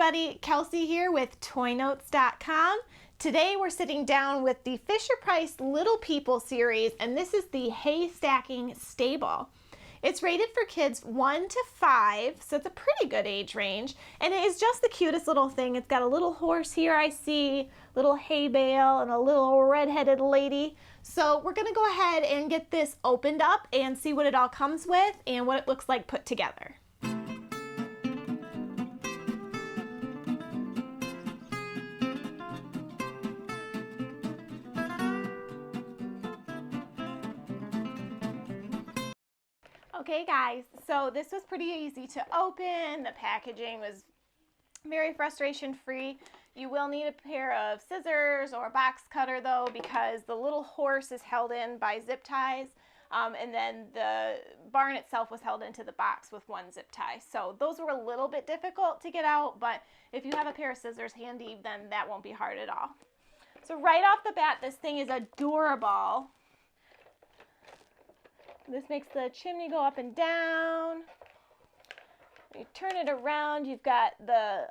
everybody, Kelsey here with toynotes.com. Today we're sitting down with the Fisher-Price Little People series, and this is the hay stacking stable. It's rated for kids 1 to 5, so it's a pretty good age range, and it is just the cutest little thing. It's got a little horse here I see, little hay bale, and a little red-headed lady. So we're gonna go ahead and get this opened up and see what it all comes with and what it looks like put together. Okay guys, so this was pretty easy to open. The packaging was very frustration free. You will need a pair of scissors or a box cutter though, because the little horse is held in by zip ties, and then the barn itself was held into the box with one zip tie. So those were a little bit difficult to get out, but if you have a pair of scissors handy, then that won't be hard at all. So right off the bat, this thing is adorable. This makes the chimney go up and down. You turn it around, you've got the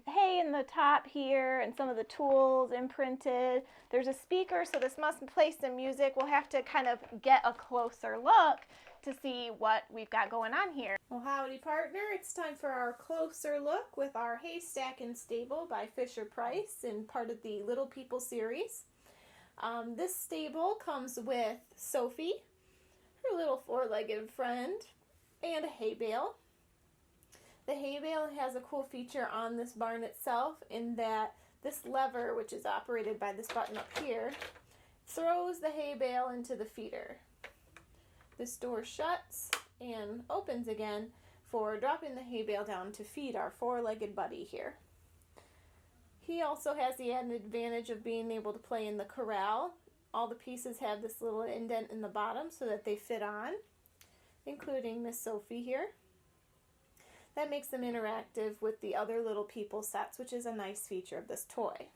hay in the top here and some of the tools imprinted. There's a speaker, so this must play some music. We'll have to kind of get a closer look to see what we've got going on here. Well, howdy partner, it's time for our closer look with our hay stacking stable by Fisher-Price and part of the Little People series. This stable comes with Sophie, her little four-legged friend, and a hay bale. The hay bale has a cool feature on this barn itself in that this lever, which is operated by this button up here, throws the hay bale into the feeder. This door shuts and opens again for dropping the hay bale down to feed our four-legged buddy here. He also has the added advantage of being able to play in the corral. All the pieces have this little indent in the bottom so that they fit on, including Miss Sophie here. That makes them interactive with the other Little People sets, which is a nice feature of this toy.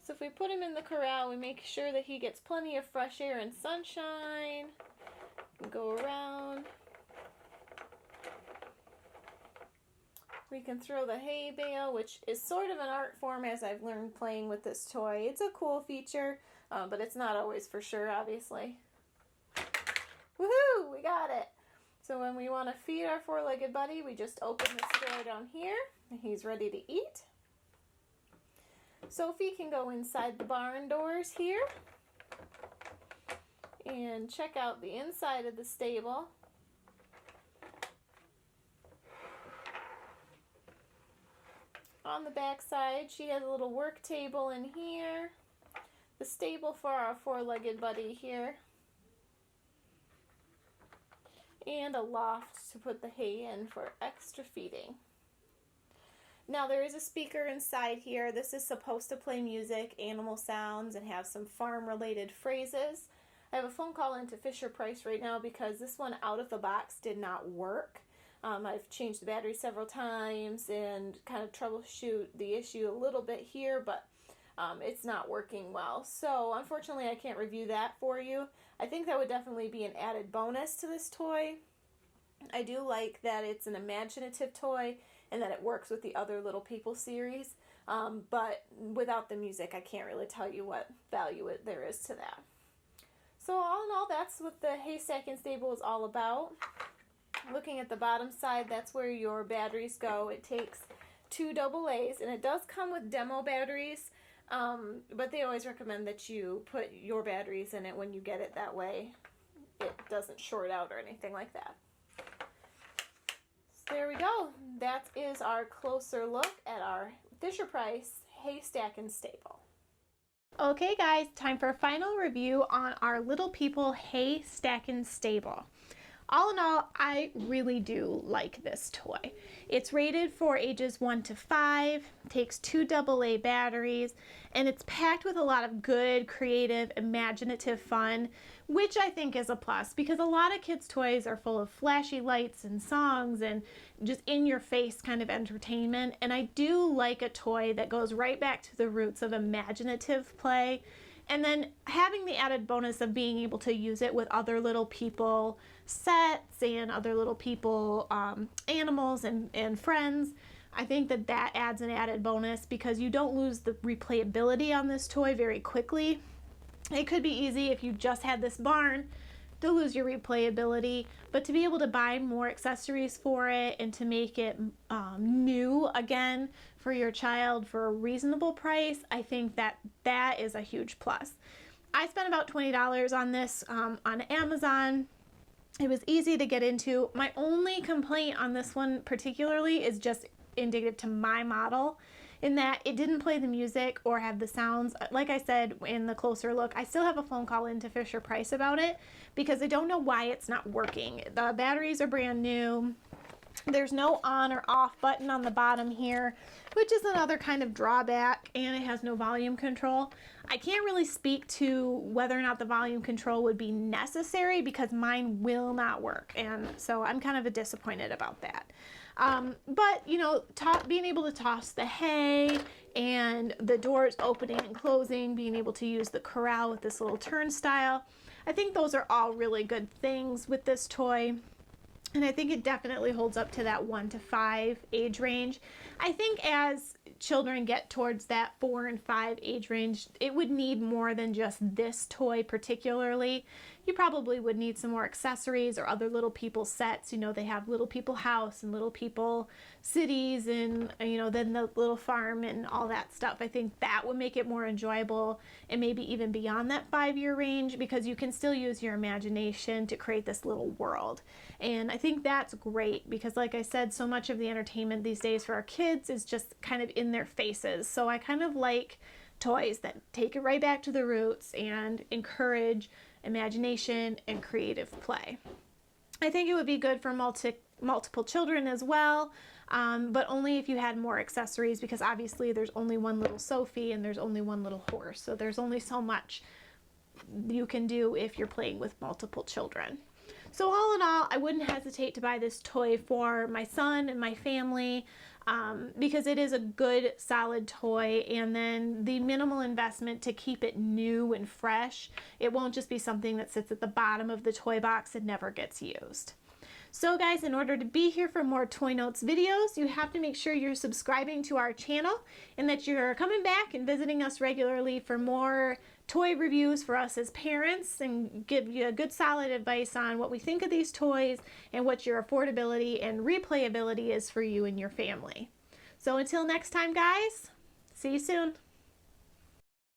So if we put him in the corral, we make sure that he gets plenty of fresh air and sunshine. We go around. We can throw the hay bale, which is sort of an art form as I've learned playing with this toy. It's a cool feature, but it's not always for sure, obviously. Woohoo! We got it! So when we want to feed our four-legged buddy, we just open this door down here, and he's ready to eat. Sophie can go inside the barn doors here and check out the inside of the stable. On the back side, she has a little work table in here, the stable for our four-legged buddy here, and a loft to put the hay in for extra feeding. Now there is a speaker inside here. This is supposed to play music, animal sounds, and have some farm-related phrases. I have a phone call into Fisher-Price right now because this one out of the box did not work. I've changed the battery several times and kind of troubleshoot the issue a little bit here, but it's not working well. So unfortunately I can't review that for you. I think that would definitely be an added bonus to this toy. I do like that it's an imaginative toy and that it works with the other Little People series, but without the music I can't really tell you what value there is to that. So all in all, that's what the hay stacking stable is all about. Looking at the bottom side, that's where your batteries go. It takes 2 AA's, and it does come with demo batteries, but they always recommend that you put your batteries in it when you get it. That way it doesn't short out or anything like that. So there we go. That is our closer look at our Fisher-Price hay stacking stable. Okay guys, time for a final review on our Little People hay stacking stable. All in all, I really do like this toy. It's rated for ages 1 to 5, takes 2 AA batteries, and it's packed with a lot of good, creative, imaginative fun, which I think is a plus because a lot of kids' toys are full of flashy lights and songs and just in-your-face kind of entertainment, and I do like a toy that goes right back to the roots of imaginative play, and then having the added bonus of being able to use it with other Little People sets and other Little People animals and friends. I think that that adds an added bonus because you don't lose the replayability on this toy very quickly. It could be easy if you just had this barn to lose your replayability, but to be able to buy more accessories for it and to make it new again for your child for a reasonable price, I think that that is a huge plus. I spent about $20 on this on Amazon. It was easy to get into. My only complaint on this one particularly is just indicative to my model in that it didn't play the music or have the sounds. Like I said in the closer look, I still have a phone call into Fisher Price about it because I don't know why it's not working. The batteries are brand new. There's no on or off button on the bottom here, which is another kind of drawback, and it has no volume control. I can't really speak to whether or not the volume control would be necessary because mine will not work, and so I'm kind of disappointed about that. But you know, being able to toss the hay and the doors opening and closing, being able to use the corral with this little turnstile, I think those are all really good things with this toy. And I think it definitely holds up to that 1 to 5 age range. I think as children get towards that 4 and 5 age range, it would need more than just this toy particularly. You probably would need some more accessories or other Little People sets. You know, they have Little People House and Little People Cities and, you know, then the Little Farm and all that stuff. I think that would make it more enjoyable and maybe even beyond that 5-year range because you can still use your imagination to create this little world. And I think that's great because, like I said, so much of the entertainment these days for our kids is just kind of in their faces. So I kind of like toys that take it right back to the roots and encourage imagination and creative play. I think it would be good for multiple children as well, but only if you had more accessories because obviously there's only one little Sophie and there's only one little horse. So there's only so much you can do if you're playing with multiple children. So all in all, I wouldn't hesitate to buy this toy for my son and my family because it is a good, solid toy, and then the minimal investment to keep it new and fresh. It won't just be something that sits at the bottom of the toy box and never gets used. So guys, in order to be here for more Toy Notes videos, you have to make sure you're subscribing to our channel and that you're coming back and visiting us regularly for more toy reviews for us as parents and give you a good solid advice on what we think of these toys and what your affordability and replayability is for you and your family. So until next time guys, see you soon.